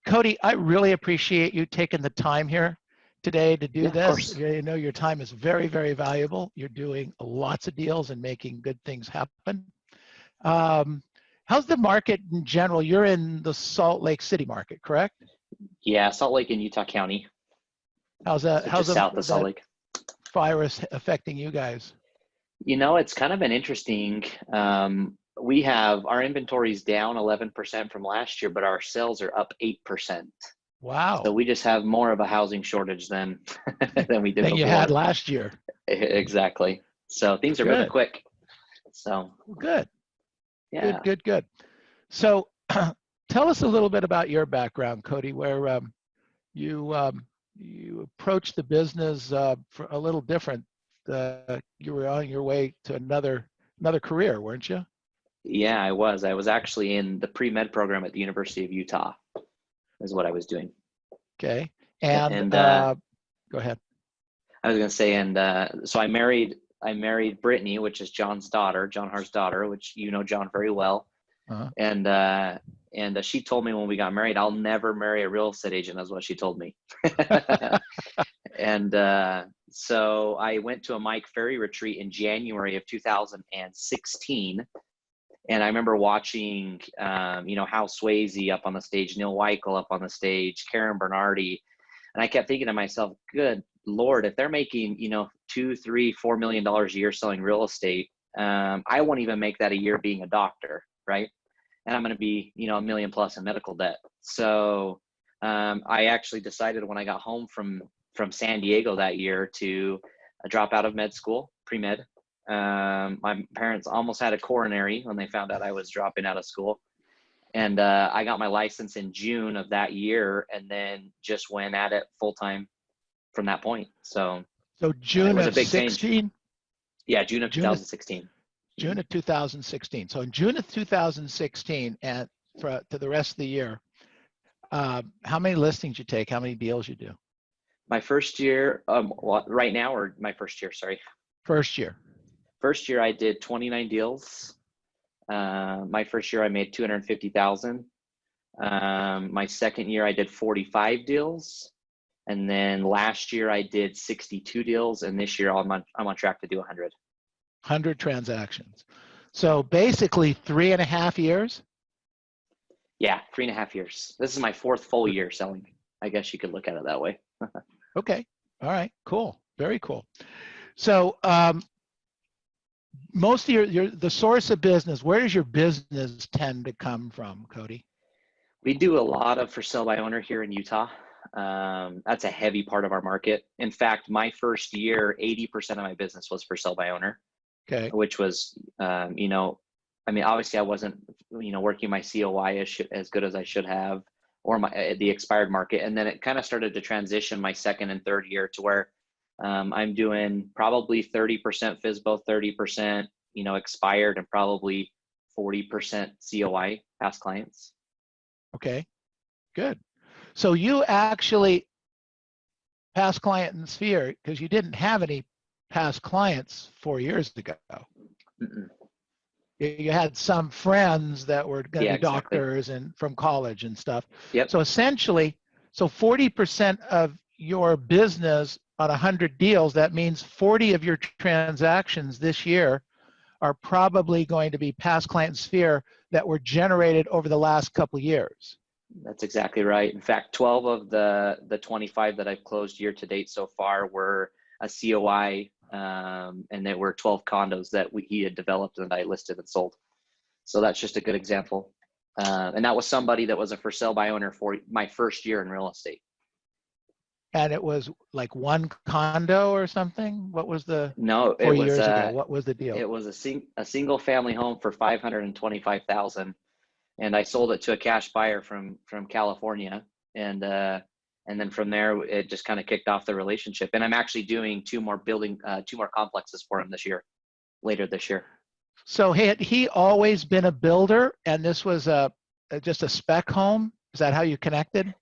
Cody, I really appreciate you taking the time here today to do Of this. course. You know, your time is very, very valuable. You're doing lots of deals and making good things happen. How's the market in general? You're in the Salt Lake City market, correct? Yeah, Salt Lake in Utah County. How's that? So How's just south of Salt that Lake. virus affecting you guys? You know, it's kind of been interesting. We have our inventories down 11% from last year, but our sales are up 8%. Wow. So we just have more of a housing shortage than than we did Than before. you had last year. Exactly. So things are moving quick. So good. yeah. Good. So tell us a little bit about your background, Cody, where you approached the business for a little different. You were on your way to another career, weren't you? Yeah, I was. I was actually in the pre-med program at the University of Utah, is what I was doing. Okay. And go ahead. I was going to say, so I married Brittany, which is John's daughter, John Hart's daughter, which you know John very well. Uh-huh. And she told me when we got married, I'll never marry a real estate agent, is what she told me. And so I went to a Mike Ferry retreat in January of 2016. And I remember watching, Hal Swayze up on the stage, Neil Weichel up on the stage, Karen Bernardi. And I kept thinking to myself, good Lord, if they're making, $2, $3, $4 million a year selling real estate, I won't even make that a year being a doctor, right? And I'm going to be, $1 million plus in medical debt. So I actually decided when I got home from San Diego that year to drop out of med school, pre-med. My parents almost had a coronary when they found out I was dropping out of school. And I got my license in June of that year and then just went at it full time from that point. So June of 16? Change. Yeah, June of 2016. June of 2016. So in June of 2016 and to the rest of the year, how many listings you take? How many deals you do? My first year, right now, or my first year, sorry. First year. First year I did 29 deals. My first year I made $250,000. My second year I did 45 deals. And then last year I did 62 deals. And this year I'm on track to do 100. 100 transactions. So basically 3.5 years? Yeah, 3.5 years. This is my fourth full year selling. I guess you could look at it that way. Okay. All right. Cool. Very cool. So most of the source of business, where does your business tend to come from, Cody? We do a lot of for sale by owner here in Utah. That's a heavy part of our market. In fact, my first year, 80% of my business was for sale by owner. Okay. Which was, obviously I wasn't, working my COI as good as I should have, or the expired market. And then it kind of started to transition my second and third year to where I'm doing probably 30% FSBO, 30%, expired, and probably 40% COI, past clients. Okay, good. So you actually, past client in Sphere, because you didn't have any past clients 4 years ago. Mm-mm. You had some friends that were going to be doctors and from college and stuff. Yep. So essentially, 40% of your business on 100 deals, that means 40 of your transactions this year are probably going to be past client Sphere that were generated over the last couple of years. That's exactly right. In fact, 12 of the 25 that I've closed year to date so far were a COI, and there were 12 condos that he had developed and I listed and sold. So that's just a good example. And that was somebody that was a for sale by owner for my first year in real estate. And it was like one condo or something? What was the, no, 4 years ago, what was the deal? It was a single family home for $525,000. And I sold it to a cash buyer from California. And then from there, it just kind of kicked off the relationship. And I'm actually doing two more complexes for him later this year. So had he always been a builder and this was just a spec home? Is that how you connected?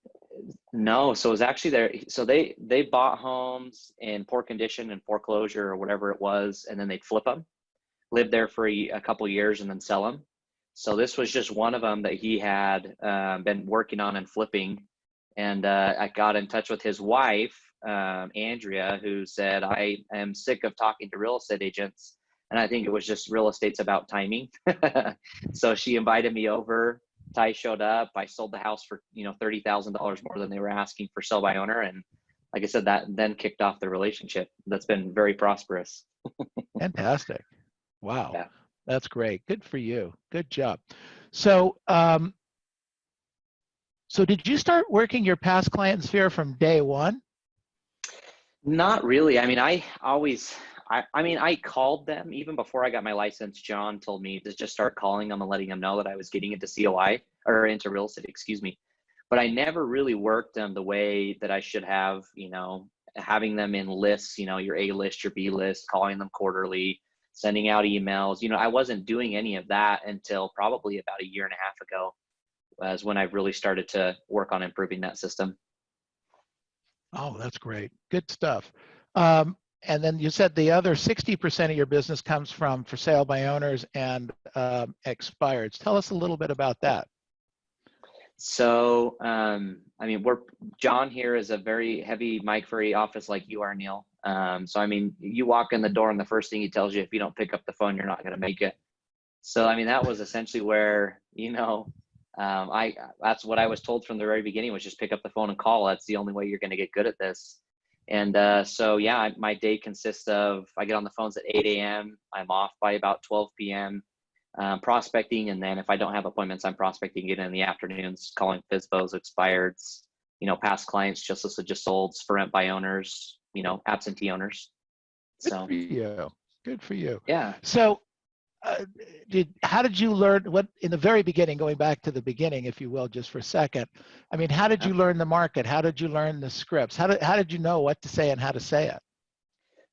No, so it was actually so they bought homes in poor condition and foreclosure or whatever it was, and then they'd flip them, live there for a couple years and then sell them. So this was just one of them that he had been working on and flipping. And I got in touch with his wife, Andrea, who said, I am sick of talking to real estate agents. And I think it was just real estate's about timing. So she invited me over. Ty showed up. I sold the house for, $30,000 more than they were asking for sell by owner. And like I said, that then kicked off the relationship. That's been very prosperous. Fantastic. Wow. Yeah. That's great. Good for you. Good job. So, so did you start working your past client sphere from day one? Not really. I mean, I called them even before I got my license. John told me to just start calling them and letting them know that I was getting into COI or into real estate, excuse me. But I never really worked them the way that I should have, having them in lists, your A list, your B list, calling them quarterly, sending out emails. I wasn't doing any of that until probably about a year and a half ago, was when I really started to work on improving that system. Oh, that's great. Good stuff. And then you said the other 60% of your business comes from for sale by owners and expireds. Tell us a little bit about that. So, John here is a very heavy Mike Ferry office like you are, Neil. You walk in the door and the first thing he tells you, if you don't pick up the phone, you're not going to make it. So, that was essentially where, that's what I was told from the very beginning, was just pick up the phone and call. That's the only way you're going to get good at this. And my day consists of, I get on the phones at 8 a.m. I'm off by about 12 p.m. Prospecting, and then if I don't have appointments, I'm prospecting again in the afternoons, calling FSBOs, expireds, past clients, just listed, just solds, for rent by owners, absentee owners. Good for you. Good for you. Yeah. So, how did you learn what in the very beginning? Going back to the beginning, if you will, just for a second. How did you learn the market? How did you learn the scripts? How did you know what to say and how to say it?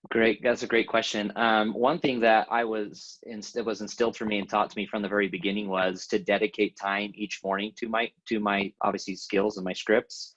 Great. That's a great question. One thing that was instilled for me and taught to me from the very beginning was to dedicate time each morning to my obviously skills and my scripts.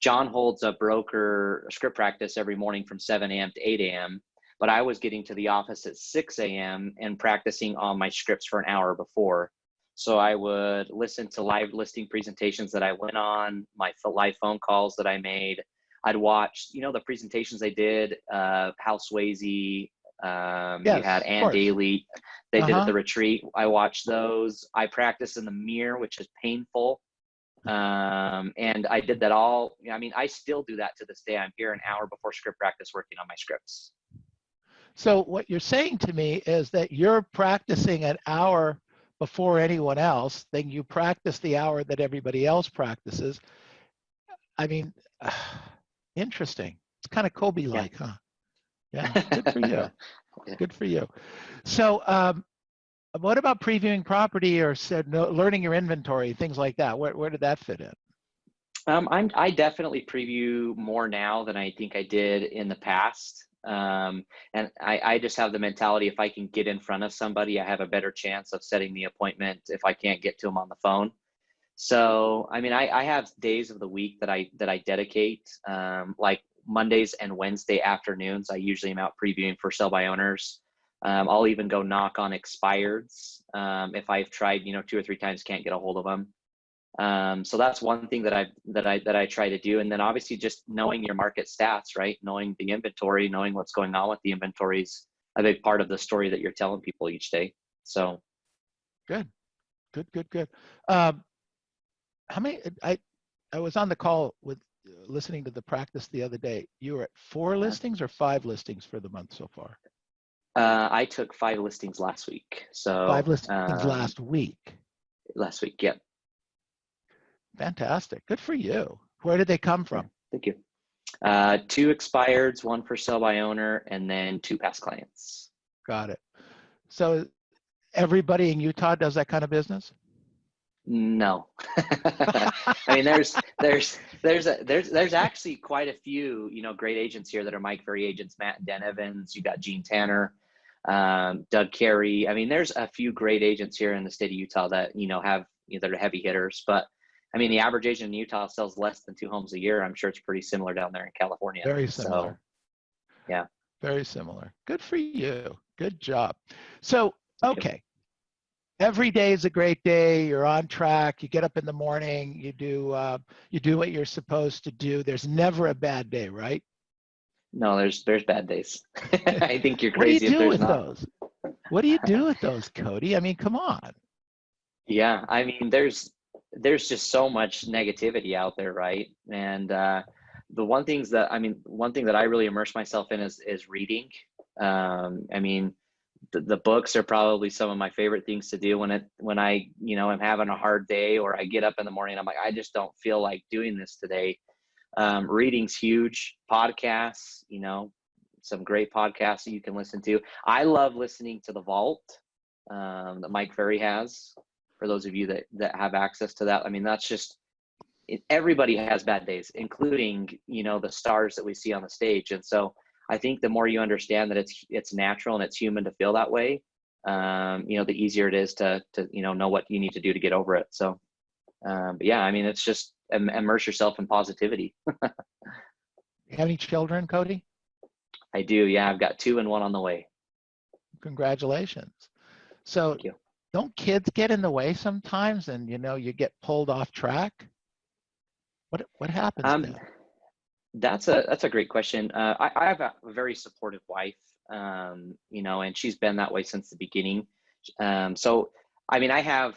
John holds a broker script practice every morning from 7 a.m. to 8 a.m. But I was getting to the office at 6 a.m. and practicing on my scripts for an hour before. So I would listen to live listing presentations that I went on, my live phone calls that I made. I'd watch, the presentations they did, Hal Swayze, you had Ann Daly, they did at the retreat. I watched those. I practiced in the mirror, which is painful. And I did that all. I still do that to this day. I'm here an hour before script practice working on my scripts. So what you're saying to me is that you're practicing an hour before anyone else, then you practice the hour that everybody else practices. Interesting. It's kind of Kobe-like, huh? Yeah, good for you. Good for you. So what about previewing property or learning your inventory, things like that? Where did that fit in? I definitely preview more now than I think I did in the past. And I just have the mentality, if I can get in front of somebody, I have a better chance of setting the appointment if I can't get to them on the phone. So, I have days of the week that I dedicate, like Mondays and Wednesday afternoons. I usually am out previewing for sell by owners. I'll even go knock on expireds if I've tried, 2 or 3 times, can't get a hold of them. So that's one thing that I try to do. And then obviously just knowing your market stats, right? Knowing the inventory, knowing what's going on with the inventory is a big part of the story that you're telling people each day. So. Good. How many, I was on the call with listening to the practice the other day. You were at 4 listings or 5 listings for the month so far? I took 5 listings last week. So 5 listings last week. Last week, yep. Fantastic. Good for you. Where did they come from? Thank you. 2 expireds, 1 for sell by owner, and then 2 past clients. Got it. So everybody in Utah does that kind of business? No. There's actually quite a few, great agents here that are Mike Ferry agents, Matt and Dan Evans. You got Gene Tanner, Doug Carey. There's a few great agents here in the state of Utah that, have, that are heavy hitters, but the average agent in Utah sells less than 2 homes a year. I'm sure it's pretty similar down there in California. Very similar. So, yeah. Very similar. Good for you. Good job. So Yep. Okay. Every day is a great day. You're on track. You get up in the morning. You do what you're supposed to do. There's never a bad day, right? No, there's bad days. I think you're What do you crazy if do there's with not. those? What do you do with those, Cody? I mean, come on. Yeah, I mean, there's just so much negativity out there, right? And the one thing that I really immerse myself in is reading. I mean, the books are probably some of my favorite things to do when I am having a hard day, or I get up in the morning, I'm like, I just don't feel like doing this today. Reading's huge. Podcasts, some great podcasts that you can listen to. I love listening to The Vault, that Mike Ferry has. For those of you that have access to that, I mean, that's just everybody has bad days, including the stars that we see on the stage. And so I think the more you understand that it's natural and it's human to feel that way, the easier it is to know what you need to do to get over it. So, but yeah, I mean, it's just immerse yourself in positivity. You have any children, Cody? I do. Yeah, I've got 2 and 1 on the way. Congratulations. So Thank you. don't kids get in the way sometimes, and you get pulled off track? What happens then? That's a great question. I have a very supportive wife, and she's been that way since the beginning. So, I mean,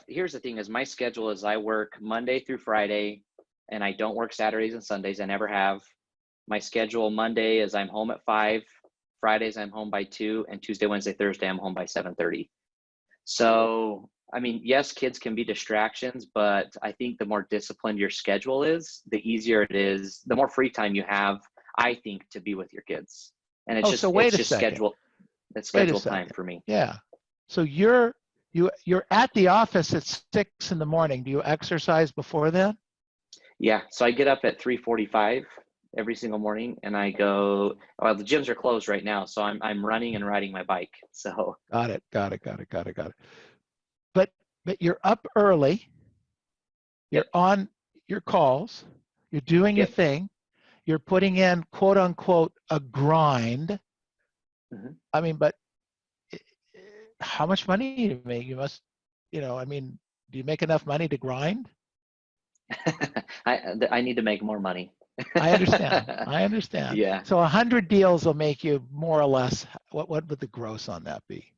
here's the thing is my schedule is I work Monday through Friday, and I don't work Saturdays and Sundays. I never have. My schedule Monday is I'm home at 5, Fridays I'm home by 2, and Tuesday, Wednesday, Thursday I'm home by 7:30. So, I mean, yes, kids can be distractions, but I think the more disciplined your schedule is, the easier it is, the more free time you have, I think, to be with your kids. And it's So wait a second. it's Wait a scheduled time second. for me. Yeah. So you're at the office at 6 in the morning. Do you exercise before then? Yeah. So I get up at 3:45 every single morning, and I go. Well, the gyms are closed right now, so I'm running and riding my bike. So. Got it. But you're up early. You're on your calls. You're doing your Yep. thing. You're putting in, quote unquote, a grind. Mm-hmm. I mean, but how much money do you make? You must, I mean, do you make enough money to grind? I need to make more money. I understand. Yeah. So 100 deals will make you more or less, what would the gross on that be?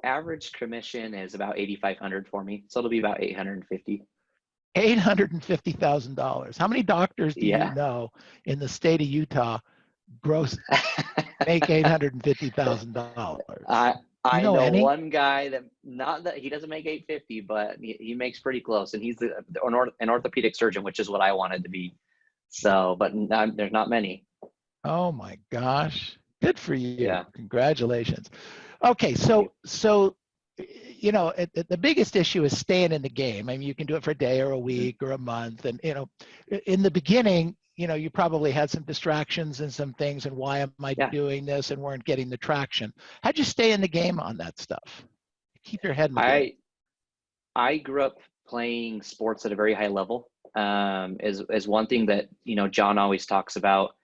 Average commission is about 8,500 for me, so it'll be about 850. $850,000. How many doctors do you Yeah. know in the state of Utah gross make $850,000? I know any? one guy that not that he doesn't make 850, but he makes pretty close, and he's an orthopedic surgeon, which is what I wanted to be. So, but there's not many. Oh my gosh. Good for you. Yeah. Congratulations. Okay, so the biggest issue is staying in the game. I mean, you can do it for a day or a week or a month, and in the beginning, you probably had some distractions and some things, and why am I doing this, and weren't getting the traction. How'd you stay in the game on that stuff? Keep your head in the game. I grew up playing sports at a very high level. Is one thing that John always talks about.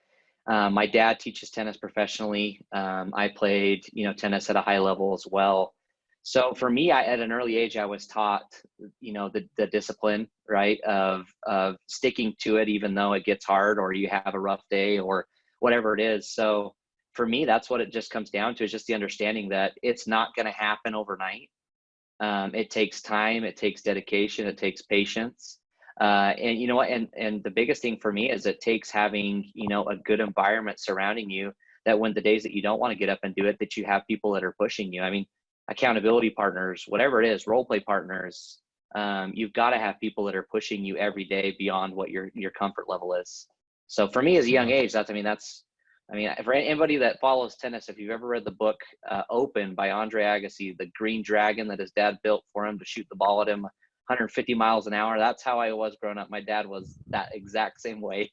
My dad teaches tennis professionally. I played tennis at a high level as well. So for me, at an early age, I was taught the discipline, right, of sticking to it even though it gets hard or you have a rough day or whatever it is. So for me, that's what it just comes down to, is just the understanding that it's not going to happen overnight. It takes time, it takes dedication, it takes patience. And you know what, and the biggest thing for me is it takes having a good environment surrounding you, that when the days that you don't want to get up and do it, that you have people that are pushing you. I mean, accountability partners, whatever it is, role play partners, you've got to have people that are pushing you every day beyond what your comfort level is. So for me, as a young age, for anybody that follows tennis, if you've ever read the book Open by Andre Agassi, the green dragon that his dad built for him to shoot the ball at him 150 miles an hour, that's how I was growing up. My dad was that exact same way.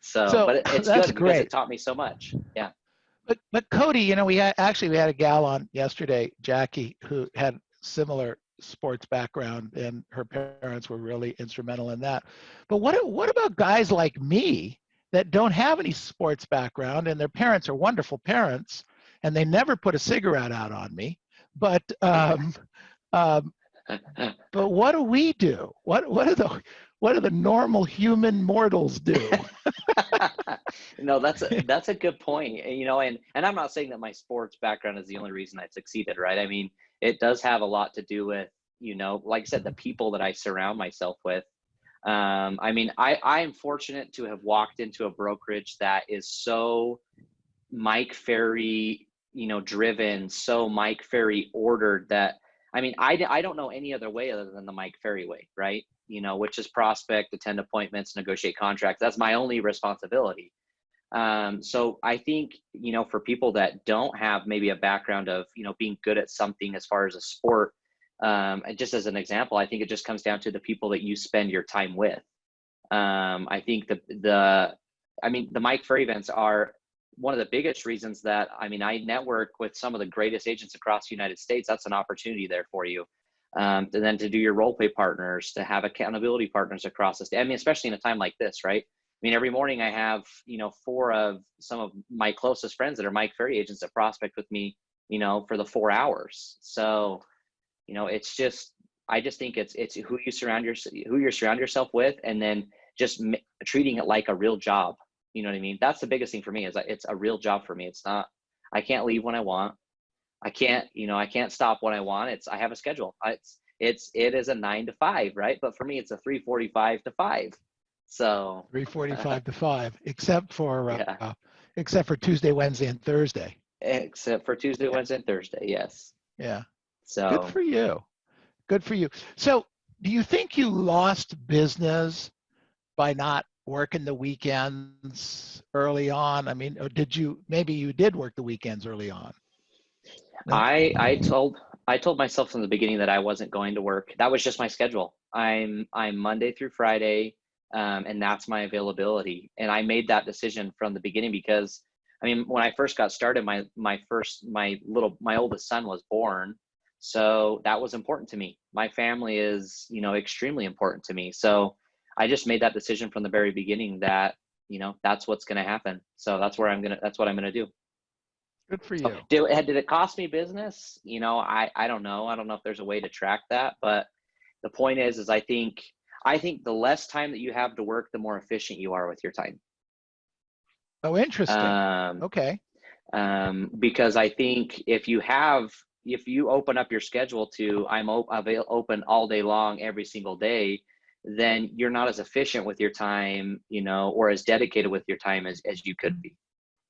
So but it's good because it taught me so much. Yeah. But Cody, we had a gal on yesterday, Jackie, who had similar sports background, and her parents were really instrumental in that. But what about guys like me that don't have any sports background, and their parents are wonderful parents, and they never put a cigarette out on me. But um, but what do we do? What do the normal human mortals do? No, that's a good point. You know, and I'm not saying that my sports background is the only reason I succeeded, right? I mean, it does have a lot to do with, you know, like I said, the people that I surround myself with. I mean, I am fortunate to have walked into a brokerage that is so Mike Ferry, you know, driven, so Mike Ferry ordered that, I mean, I don't know any other way other than the Mike Ferry way, right? You know, which is prospect, attend appointments, negotiate contracts. That's my only responsibility. So I think, you know, for people that don't have maybe a background of, you know, being good at something as far as a sport, and just as an example, I think it just comes down to the people that you spend your time with. I think I mean, the Mike Ferry events are one of the biggest reasons that, I mean, I network with some of the greatest agents across the United States. That's an opportunity there for you. And then to do your role play partners, to have accountability partners across the state. I mean, especially in a time like this, right? I mean, every morning I have, you know, 4 of some of my closest friends that are Mike Ferry agents that prospect with me, you know, for the 4 hours. So, you know, it's just, I just think it's who you surround yourself with, and then just treating it like a real job. You know what I mean? That's the biggest thing for me, is that it's a real job for me. It's not, I can't leave when I want. I can't, you know, I can't stop when I want. I have a schedule. It is a 9 to 5, right? But for me, it's a 3:45 to 5. So 3:45 to 5, except for yeah, Tuesday, Wednesday, and Thursday. except for Tuesday, Yeah. Wednesday, and Thursday. Yes. Yeah. Good So for you. Good for you. So, do you think you lost business by not working the weekends early on? I mean, or maybe you did work the weekends early on? No? I told myself from the beginning that I wasn't going to work. That was just my schedule. I'm Monday through Friday, and that's my availability. And I made that decision from the beginning because, I mean, when I first got started, my oldest son was born, so that was important to me. My family is, you know, extremely important to me. So I just made that decision from the very beginning that, you know, that's what's going to happen. So that's what I'm gonna do. Good for you. Did it cost me business? You know, I don't know. I don't know if there's a way to track that, but the point is I think the less time that you have to work, the more efficient you are with your time. Oh, interesting. Um, Okay. because I think if you open up your schedule to open all day long every single day, then you're not as efficient with your time, you know, or as dedicated with your time as you could be,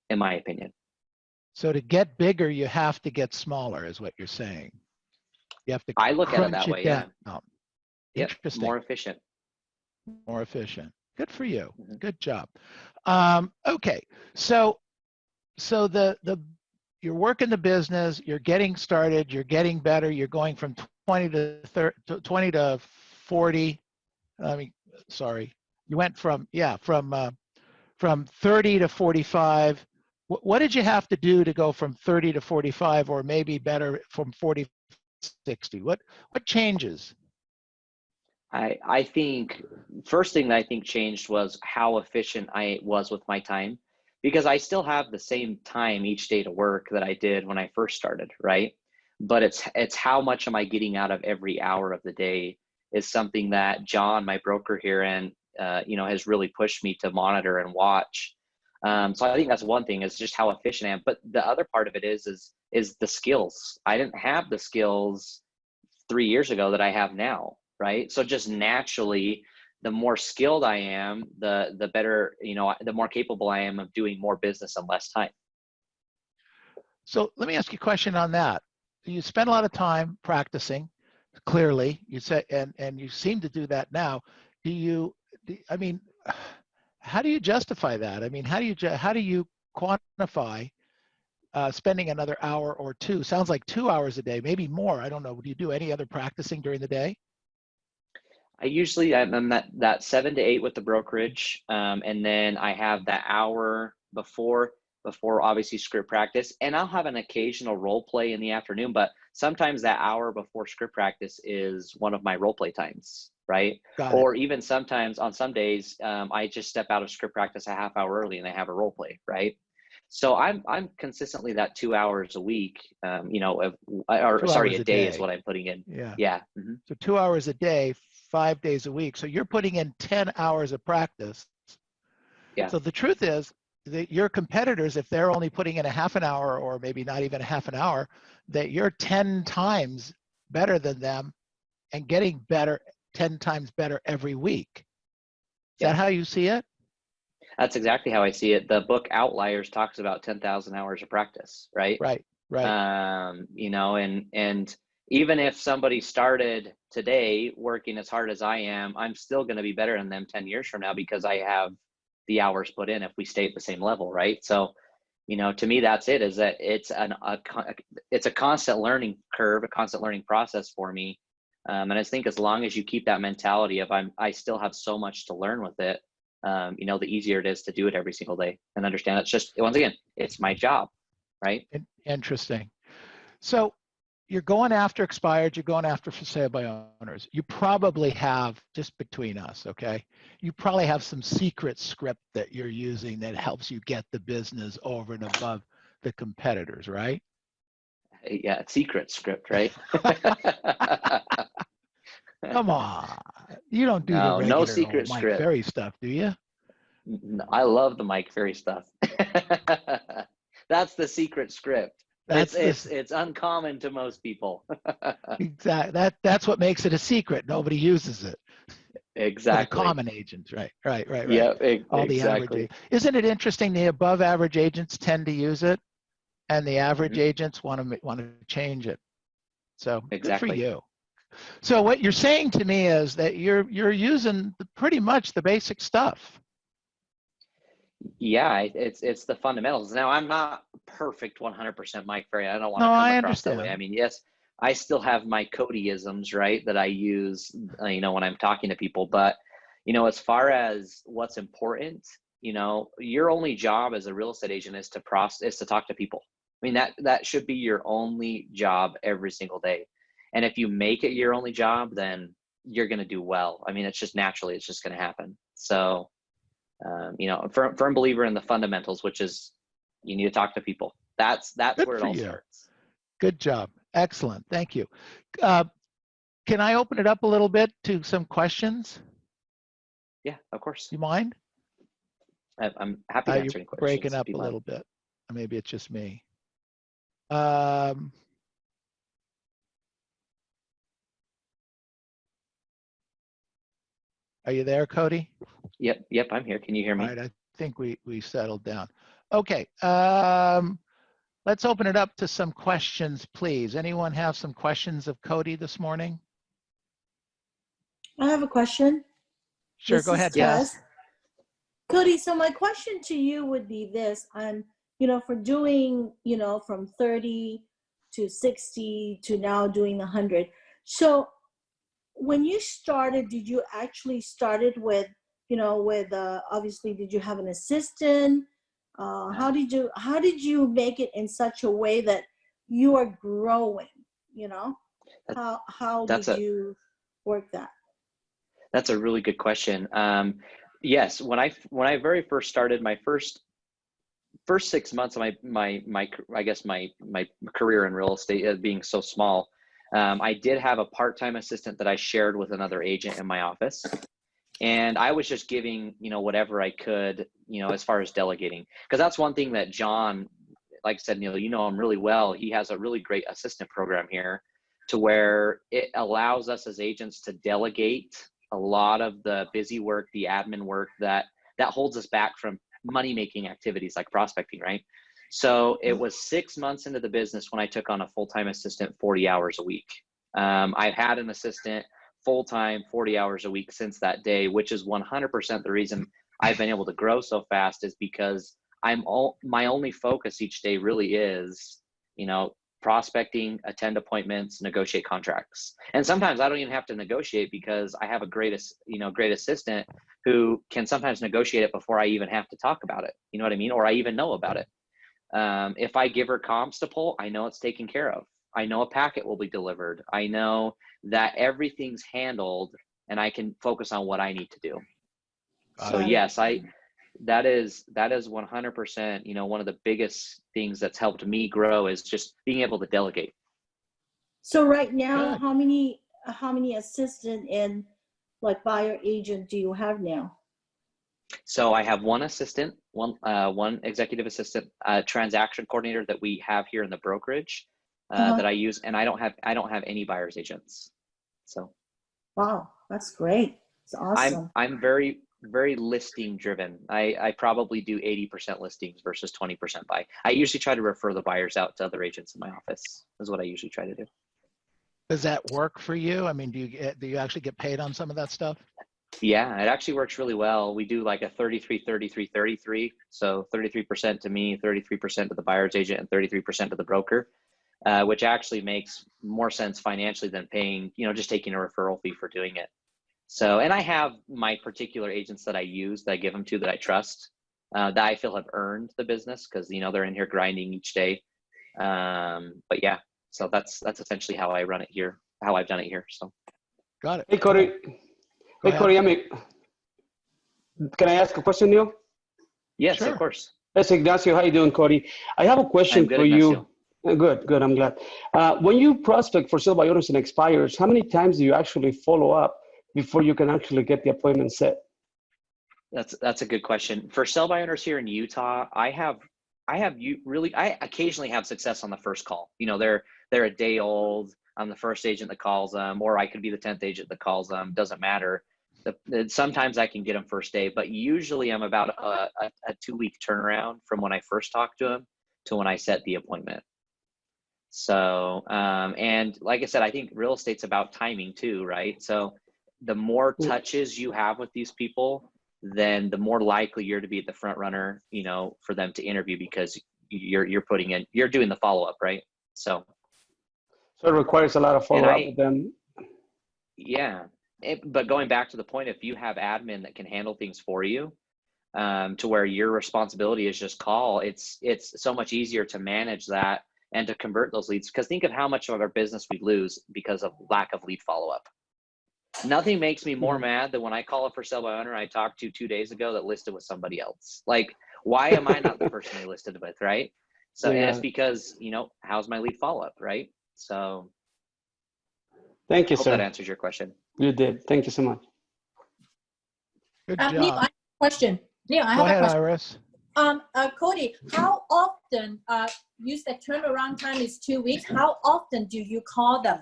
in my opinion. So to get bigger, you have to get smaller, is what you're saying. You have to I look at it crunch that it way. Yeah. down. Yep. Interesting. More efficient. More efficient. Good for you. Mm-hmm. Good job. Okay. So you're working the business, you're getting started, you're getting better, you're going from 20 to 40. I mean, sorry. You went from 30 to 45. What did you have to do to go from 30 to 45, or maybe better from 40 to 60? What changes? I think first thing that I think changed was how efficient I was with my time, because I still have the same time each day to work that I did when I first started, right? But it's how much am I getting out of every hour of the day is something that John, my broker here, and you know, has really pushed me to monitor and watch. So I think that's one thing, is just how efficient I am. But the other part of it is the skills. I didn't have the skills 3 years ago that I have now, right? So just naturally, the more skilled I am, the better, you know, the more capable I am of doing more business in less time. So let me ask you a question on that. You spend a lot of time practicing, clearly. You said, and you seem to do that now. I mean, how do you justify that? I mean, how do you quantify spending another hour or two? Sounds like 2 hours a day, maybe more. I don't know. Do you do any other practicing during the day? I'm that 7 to 8 with the brokerage, and then I have that hour before obviously script practice, and I'll have an occasional role play in the afternoon. But sometimes that hour before script practice is one of my role play times, right? Got it. Or even sometimes on some days, I just step out of script practice a half hour early and I have a role play, right? So I'm consistently that 2 hours a week, or 2 sorry, hours a a day is day. what I'm putting in. Yeah. Yeah. So 2 hours a day, 5 days a week. So you're putting in 10 hours of practice. Yeah. So the truth is that your competitors, if they're only putting in a half an hour or maybe not even a half an hour, that you're 10 times better than them and getting better, 10 times better every week. Is Yeah. that how you see it? That's exactly how I see it. The book Outliers talks about 10,000 hours of practice, right? Right, right. And even if somebody started today working as hard as I am, I'm still going to be better than them 10 years from now because I have the hours put in if we stay at the same level, right? So, to me, that's it, is that it's a constant learning curve, a constant learning process for me. And I think as long as you keep that mentality of I still have so much to learn with it, the easier it is to do it every single day and understand it's just, once again, it's my job, right? Interesting. So you're going after expired, you're going after for sale by owners. You probably have, just between us, okay? You probably have some secret script that you're using that helps you get the business over and above the competitors, right? Yeah, secret script, right? Come on. You don't do the No regular old secret Mike script. Ferry stuff, do you? No, I love the Mike Ferry stuff. That's the secret script. That's this It's uncommon to most people. exact that's what makes it a secret. Nobody uses it. For the Exactly. common agents, right. Yeah, All the exactly. average. Isn't it interesting? The above average agents tend to use it, and the average Mhm. agents want to change it. So good for Exactly. you. So what you're saying to me is that you're using pretty much the basic stuff. Yeah, it's the fundamentals. Now, I'm not perfect 100% Mike Ferry. I don't want No, to come I across that way. I understand. mean, yes, I still have my Codyisms, right, that I use, when I'm talking to people. But, as far as what's important, your only job as a real estate agent is to talk to people. I mean, that should be your only job every single day. And if you make it your only job, then you're going to do well. I mean, it's just naturally, it's just going to happen. So, firm believer in the fundamentals, which is you need to talk to people. That's Good where it for all you. starts. Good job. Excellent. Thank you. Uh, can I open it up a little bit to some questions? Yeah, of course. You mind? I'm happy to You're answer any breaking questions up a people have. little bit. Maybe it's just me. Are you there, Cody? Yep, I'm here. Can you hear All me? right, I think we settled down. Okay, let's open it up to some questions, please. Anyone have some questions of Cody this morning? I have a question. Sure, This go is ahead, Yeah. Tess. Tess. Cody, so my question to you would be this. I'm, for doing, from 30 to 60 to now doing 100. So when you started, did you actually started with, obviously, did you have an assistant? How did you make it in such a way that you are growing, How That's did a you work that? that's a really good question. Yes, when I very first started, my first 6 months of my I guess my career in real estate, being so small, I did have a part-time assistant that I shared with another agent in my office. And I was just giving, whatever I could, as far as delegating. Because that's one thing that John, like I said, Neil, him really well. He has a really great assistant program here to where it allows us as agents to delegate a lot of the busy work, the admin work that holds us back from money-making activities like prospecting, right? So it was 6 months into the business when I took on a full-time assistant 40 hours a week. I've had an assistant full-time 40 hours a week since that day, which is 100% the reason I've been able to grow so fast, is because my only focus each day really is, prospecting, attend appointments, negotiate contracts. And sometimes I don't even have to negotiate because I have a great assistant who can sometimes negotiate it before I even have to talk about it. You know what I mean? Or I even know about it. If I give her comps to pull, I know it's taken care of. I know a packet will be delivered. I know that everything's handled and I can focus on what I need to do. So yes, that is 100%, you know, one of the biggest things that's helped me grow is just being able to delegate. So right now, Good. how many assistant and like buyer agent do you have now? So I have one assistant, one executive assistant, transaction coordinator that we have here in the brokerage that I use, and I don't have any buyer's agents. So Wow, that's great. It's awesome. I'm very listing driven. I probably do 80% listings versus 20% buy. I usually try to refer the buyers out to other agents in my office, is what I usually try to do. Does that work for you? I mean, do you actually get paid on some of that stuff? Yeah, it actually works really well. We do like a 33, 33, 33. So 33% to me, 33% to the buyer's agent, and 33% to the broker, which actually makes more sense financially than paying, you know, just taking a referral fee for doing it. So, and I have my particular agents that I use, that I give them to, that I trust, that I feel have earned the business because, you know, they're in here grinding each day. But yeah, so that's essentially how I run it here, how I've done it here. So. Got it. Hey, Cody. Go Hey, Cody, ahead. can I ask a question, Neil? Yes, Sure. of course. Yes, Ignacio. How you doing, Cody? I have a question I'm good, for Ignacio. you. Good. I'm glad. When you prospect for sale by owners and expires, how many times do you actually follow up before you can actually get the appointment set? That's a good question. For sell by owners here in Utah, I occasionally have success on the first call. You know, they're a day old. I'm the first agent that calls them, or I could be the 10th agent that calls them. Doesn't matter. Sometimes I can get them first day, but usually I'm about a 2-week turnaround from when I first talk to them to when I set the appointment. So, and like I said, I think real estate's about timing too, right? So the more touches you have with these people, then the more likely you're to be the front runner, you know, for them to interview, because you're doing the follow-up, right? So it requires a lot of follow-up with them. Yeah. But going back to the point, if you have admin that can handle things for you, to where your responsibility is just call, it's so much easier to manage that and to convert those leads. Because think of how much of our business we lose because of lack of lead follow-up. Nothing makes me more mad than when I call a for sale by owner I talked to 2 days ago that listed with somebody else. Like, why am I not the person they listed with, right? So, and it's because, you know, how's my lead follow-up, right? So thank you, I hope sir. that answers your question. You did. Thank you so much. Good Neil, job. I have a question. Neil, I Go have ahead, a question. Iris. Cody, how often, you said turnaround time is 2 weeks. How often do you call them?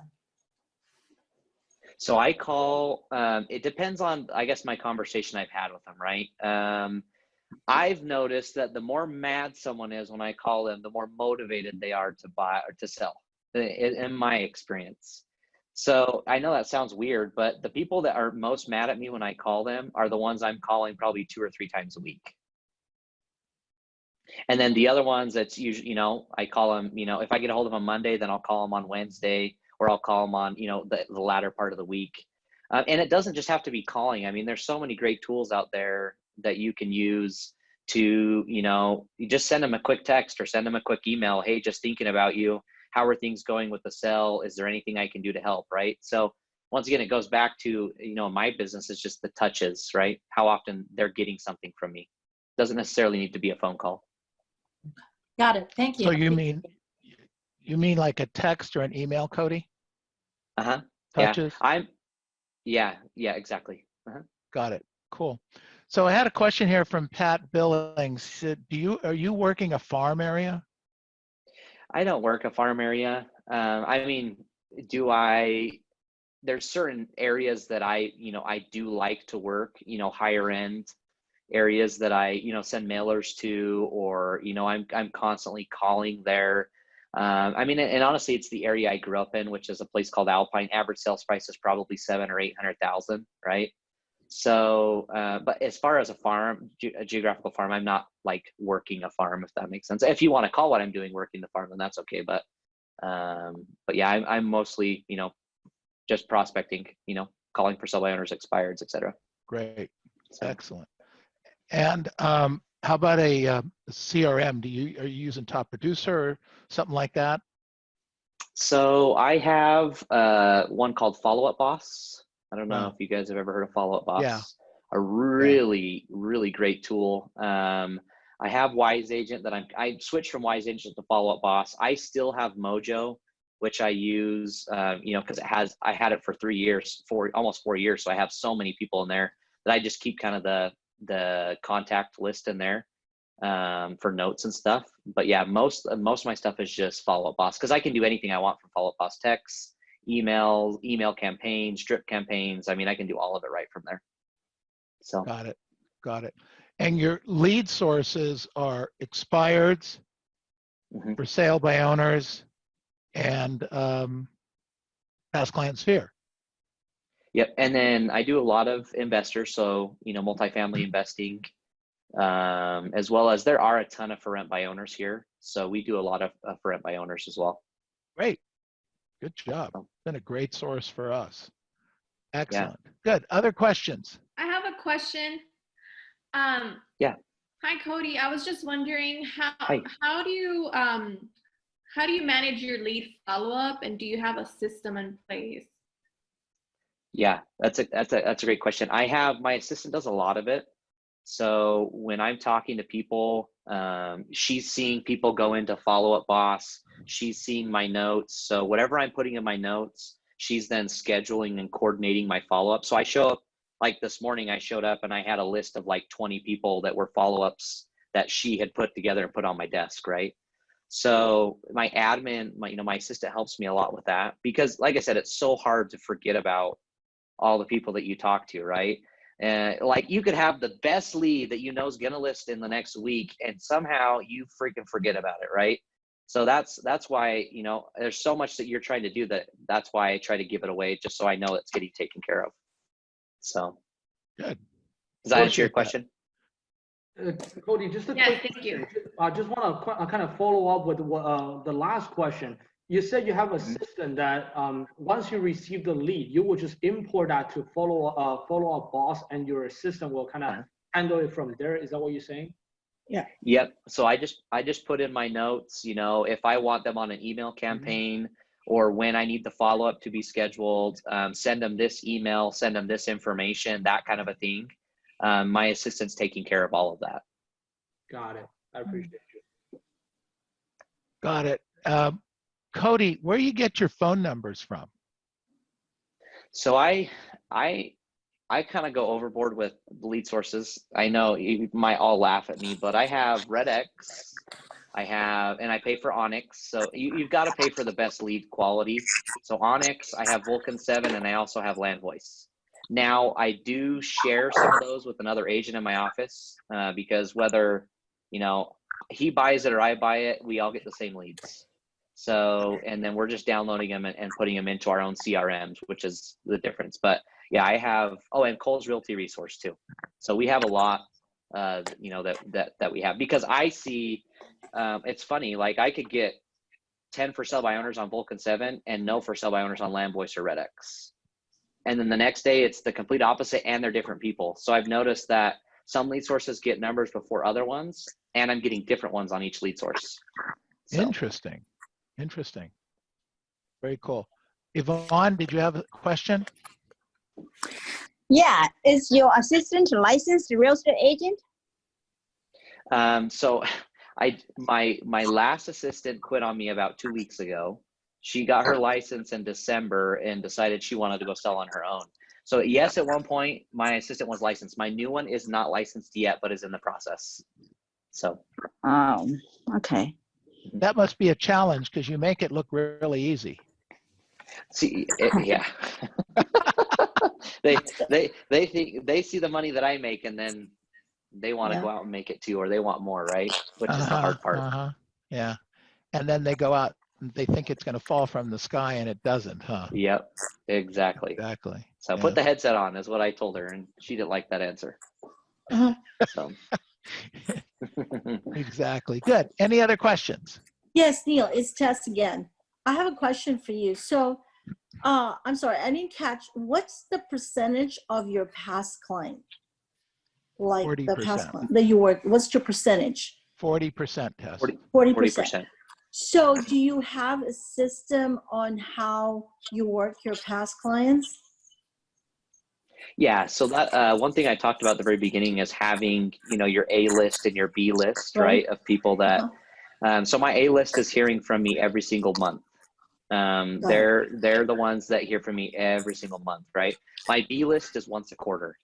So I call, it depends on, I guess, my conversation I've had with them, right? I've noticed that the more mad someone is when I call them, the more motivated they are to buy or to sell, in my experience. So I know that sounds weird, but the people that are most mad at me when I call them are the ones I'm calling probably 2 or 3 times a week. And then the other ones, that's usually, you know, I call them, you know, if I get a hold of them Monday, then I'll call them on Wednesday, or I'll call them on, you know, the latter part of the week. And it doesn't just have to be calling. I mean, there's so many great tools out there that you can use to, you know, you just send them a quick text or send them a quick email. Hey, just thinking about you. How are things going with the sale? Is there anything I can do to help, right? So once again, it goes back to, you know, my business is just the touches, right? How often they're getting something from me. Doesn't necessarily need to be a phone call. Got it. Thank you. So you mean like a text or an email, Cody? Uh-huh. Touches? Yeah, exactly. Uh-huh. Got it. Cool. So I had a question here from Pat Billings. He said, are you working a farm area? I don't work a farm area. I mean, there's certain areas that I do like to work, you know, higher end areas that I, you know, send mailers to, or, you know, I'm constantly calling there. I mean, and honestly, it's the area I grew up in, which is a place called Alpine. Average sales price is probably 700,000 or 800,000, right? So, but as far as a geographical farm, I'm not like working a farm, if that makes sense. If you want to call what I'm doing working the farm, then that's okay. But yeah, I'm mostly, you know, just prospecting, you know, calling for sell by owners, expireds, etc. Great. So. Excellent. And how about a CRM? Are you using Top Producer or something like that? So I have one called Follow Up Boss. I don't know if you guys have ever heard of Follow Up Boss. Yeah. a really, really great tool. I have Wise Agent that I switched from Wise Agent to Follow Up Boss. I still have Mojo, which I use, you know, because I had it for 3 years, almost 4 years. So I have so many people in there that I just keep kind of the contact list in there for notes and stuff. But yeah, most of my stuff is just Follow Up Boss, because I can do anything I want from Follow Up Boss: texts, email campaigns, drip campaigns. I mean, I can do all of it right from there. So Got it. And your lead sources are expireds, for sale by owners, and past client sphere. Yep. And then I do a lot of investors. So, you know, multifamily investing, as well as there are a ton of for rent by owners here. So we do a lot of for rent by owners as well. Great. Good job. Been a great source for us. Excellent. Yeah. Good. Other questions? I have a question. Yeah. Hi, Cody. I was just wondering Hi. how do you manage your lead follow-up, and do you have a system in place? Yeah, that's a great question. My assistant does a lot of it. So when I'm talking to people, she's seeing people go into Follow Up Boss. She's seeing my notes. So whatever I'm putting in my notes, she's then scheduling and coordinating my follow-up. So I show up, like this morning, I showed up and I had a list of like 20 people that were follow-ups that she had put together and put on my desk, right? So my admin, my assistant helps me a lot with that, because like I said, it's so hard to forget about all the people that you talk to, right? And like you could have the best lead that you know is gonna list in the next week, and somehow you freaking forget about it, right? So that's why, you know, there's so much that you're trying to do that's why I try to give it away, just so I know it's getting taken care of. So Good. Does that answer your question? Cody, just a Yeah, quick thank question. you. I just want to kind of follow up with the last question. You said you have a system that once you receive the lead, you will just import that to Follow Up Boss, and your assistant will kind of handle it from there. Is that what you're saying? Yeah. Yep. So I just put in my notes, you know, if I want them on an email campaign, or when I need the follow-up to be scheduled, send them this email, send them this information, that kind of a thing. My assistant's taking care of all of that. Got it. I appreciate you. Got it. Cody, where you get your phone numbers from? So I kind of go overboard with lead sources. I know you might all laugh at me, but I have RedX, and I pay for Onyx. So you've got to pay for the best lead quality. So Onyx, I have Vulcan 7, and I also have Land Voice. Now I do share some of those with another agent in my office, because whether, you know, he buys it or I buy it, we all get the same leads. So, and then we're just downloading them and putting them into our own CRMs, which is the difference. But yeah, I have, and Cole's Realty Resource too. So we have a lot, you know, that we have, because I see, it's funny, like I could get 10 for sale by owners on Vulcan 7 and no for sale by owners on Land Voice or RedX. And then the next day it's the complete opposite, and they're different people. So I've noticed that some lead sources get numbers before other ones, and I'm getting different ones on each lead source. So. Interesting. Very cool. Yvonne, did you have a question? Yeah, is your assistant licensed real estate agent? So my last assistant quit on me about 2 weeks ago. She got her license in December and decided she wanted to go sell on her own. So yes, at one point my assistant was licensed. My new one is not licensed yet, but is in the process. So. Oh, okay. That must be a challenge, because you make it look really easy. See, yeah. they think they see the money that I make, and then they want to go out and make it too, or they want more, right? Which is the hard part. Yeah. And then they go out and they think it's going to fall from the sky, and it doesn't, huh? Yep, exactly. Exactly. So put the headset on is what I told her, and she didn't like that answer. So. Exactly. Good. Any other questions? Yes, Neil, it's Tess again. I have a question for you. So, I'm sorry, I didn't catch, what's the percentage of your past client? Like 40%. the past client that you work, what's your percentage? 40%, Tess. 40%. So do you have a system on how you work your past clients? Yeah, so that one thing I talked about at the very beginning is having, you know, your A list and your B list, right, of people that. So my A list is hearing from me every single month. They're the ones that hear from me every single month, right? My B list is once a quarter.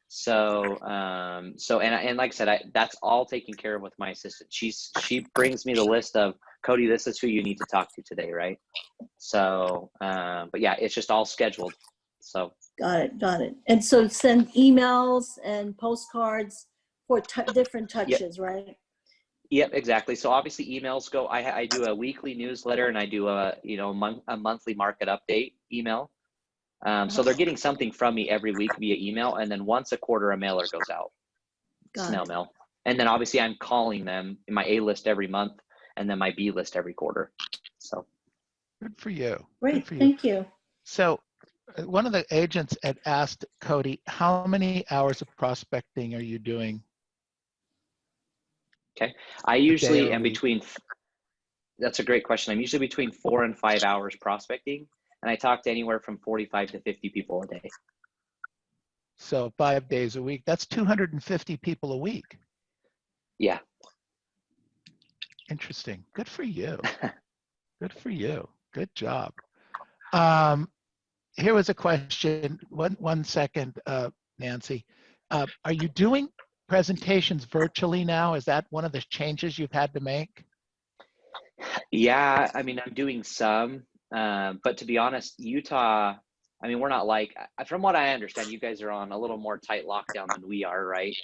So and like I said, that's all taken care of with my assistant. She brings me the list of, Cody, this is who you need to talk to today, right? So but yeah, it's just all scheduled. So Got it. And so send emails and postcards for different touches, right? Yep, exactly. So obviously emails go, I do a weekly newsletter and I do a, you know, a monthly market update email. So they're getting something from me every week via email, and then once a quarter a mailer goes out, snail mail. And then obviously I'm calling them in my A list every month and then my B list every quarter. So Good for you. Great, For you. thank you. So one of the agents had asked Cody, how many hours of prospecting are you doing? Okay, I usually am between, that's a great question. I'm usually between 4 and 5 hours prospecting, and I talk to anywhere from 45 to 50 people a day. So 5 days a week, that's 250 people a week. Yeah. Interesting. Good for you. Good for you. Good job. Here was a question. One second, Nancy. Are you doing presentations virtually now? Is that one of the changes you've had to make? Yeah, I mean, I'm doing some, but to be honest, Utah, I mean, we're not like, from what I understand, you guys are on a little more tight lockdown than we are, right?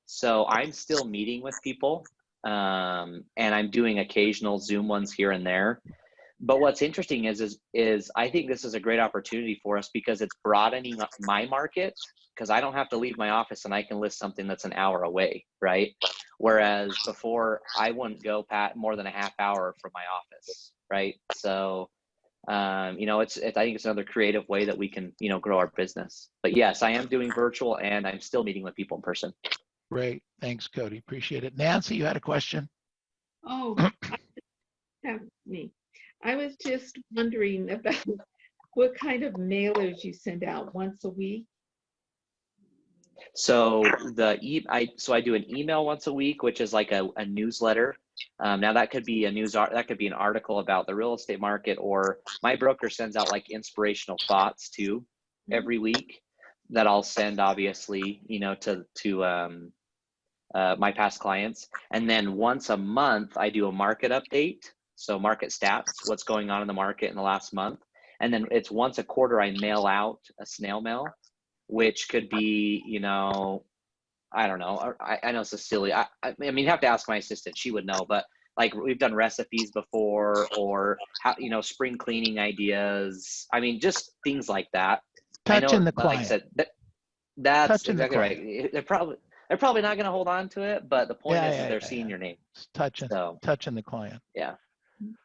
So I'm still meeting with people, and I'm doing occasional Zoom ones here and there. But what's interesting is I think this is a great opportunity for us because it's broadening up my market, because I don't have to leave my office and I can list something that's an hour away, right? Whereas before I wouldn't go more than a half hour from my office, right? So, you know, I think it's another creative way that we can, you know, grow our business. But yes, I am doing virtual and I'm still meeting with people in person. Great. Thanks, Cody. Appreciate it. Nancy, you had a question? Oh, I was just wondering about what kind of mailers you send out once a week. So I do an email once a week, which is like a newsletter. Now that could be that could be an article about the real estate market, or my broker sends out like inspirational thoughts too every week that I'll send, obviously, you know, to my past clients. And then once a month I do a market update. So market stats, what's going on in the market in the last month. And then it's once a quarter I mail out a snail mail, which could be, you know, I don't know. I know it's silly. I mean, you have to ask my assistant. She would know, but like we've done recipes before, or how, you know, spring cleaning ideas. I mean, just things like that. Touching the client. Like I said, that's exactly right. They're probably not going to hold on to it, but the point is they're seeing your name. Touching the client. Yeah.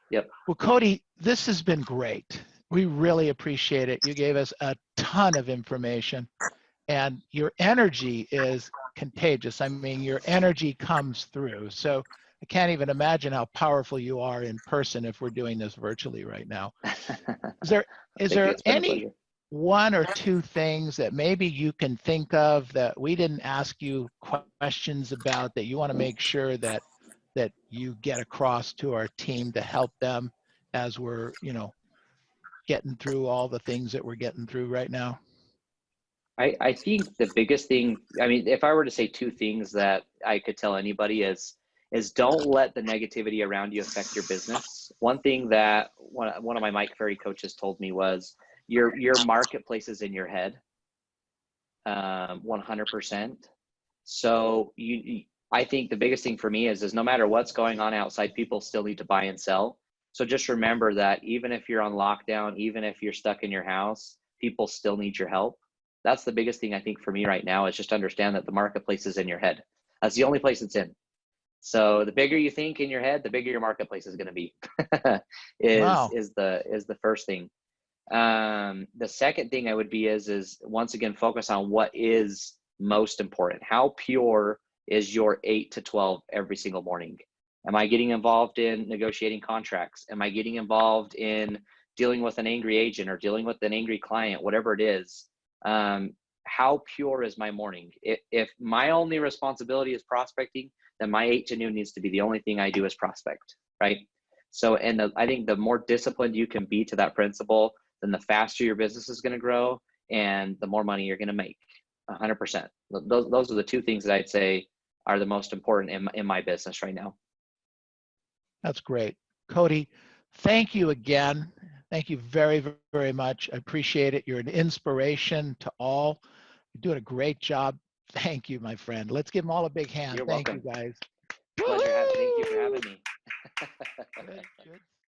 Yep. Well, Cody, this has been great. We really appreciate it. You gave us a ton of information, and your energy is contagious. I mean, your energy comes through. So I can't even imagine how powerful you are in person if we're doing this virtually right now. Is there any one or two things that maybe you can think of that we didn't ask you questions about that you want to make sure that you get across to our team to help them as we're, you know, getting through all the things that we're getting through right now? I think the biggest thing, I mean, if I were to say two things that I could tell anybody is don't let the negativity around you affect your business. One thing that one of my Mike Ferry coaches told me was your marketplace is in your head, 100%. So I think the biggest thing for me is no matter what's going on outside, people still need to buy and sell. So just remember that even if you're on lockdown, even if you're stuck in your house, people still need your help. That's the biggest thing I think for me right now, is just understand that the marketplace is in your head. That's the only place it's in. So the bigger you think in your head, the bigger your marketplace is going to be. is the first thing. The second thing I would be is once again, focus on what is most important. How pure is your 8 to 12 every single morning? Am I getting involved in negotiating contracts? Am I getting involved in dealing with an angry agent or dealing with an angry client, whatever it is? How pure is my morning? If my only responsibility is prospecting, then my 8 to noon needs to be the only thing I do is prospect, right? So, I think the more disciplined you can be to that principle, then the faster your business is going to grow and the more money you're going to make. 100%. Those are the 2 things that I'd say are the most important in my business right now. That's great. Cody, thank you again. Thank you very, very much. I appreciate it. You're an inspiration to all. You're doing a great job. Thank you, my friend. Let's give them all a big hand. You're Thank welcome. you, guys. Pleasure. Thank you for having me. Good, good.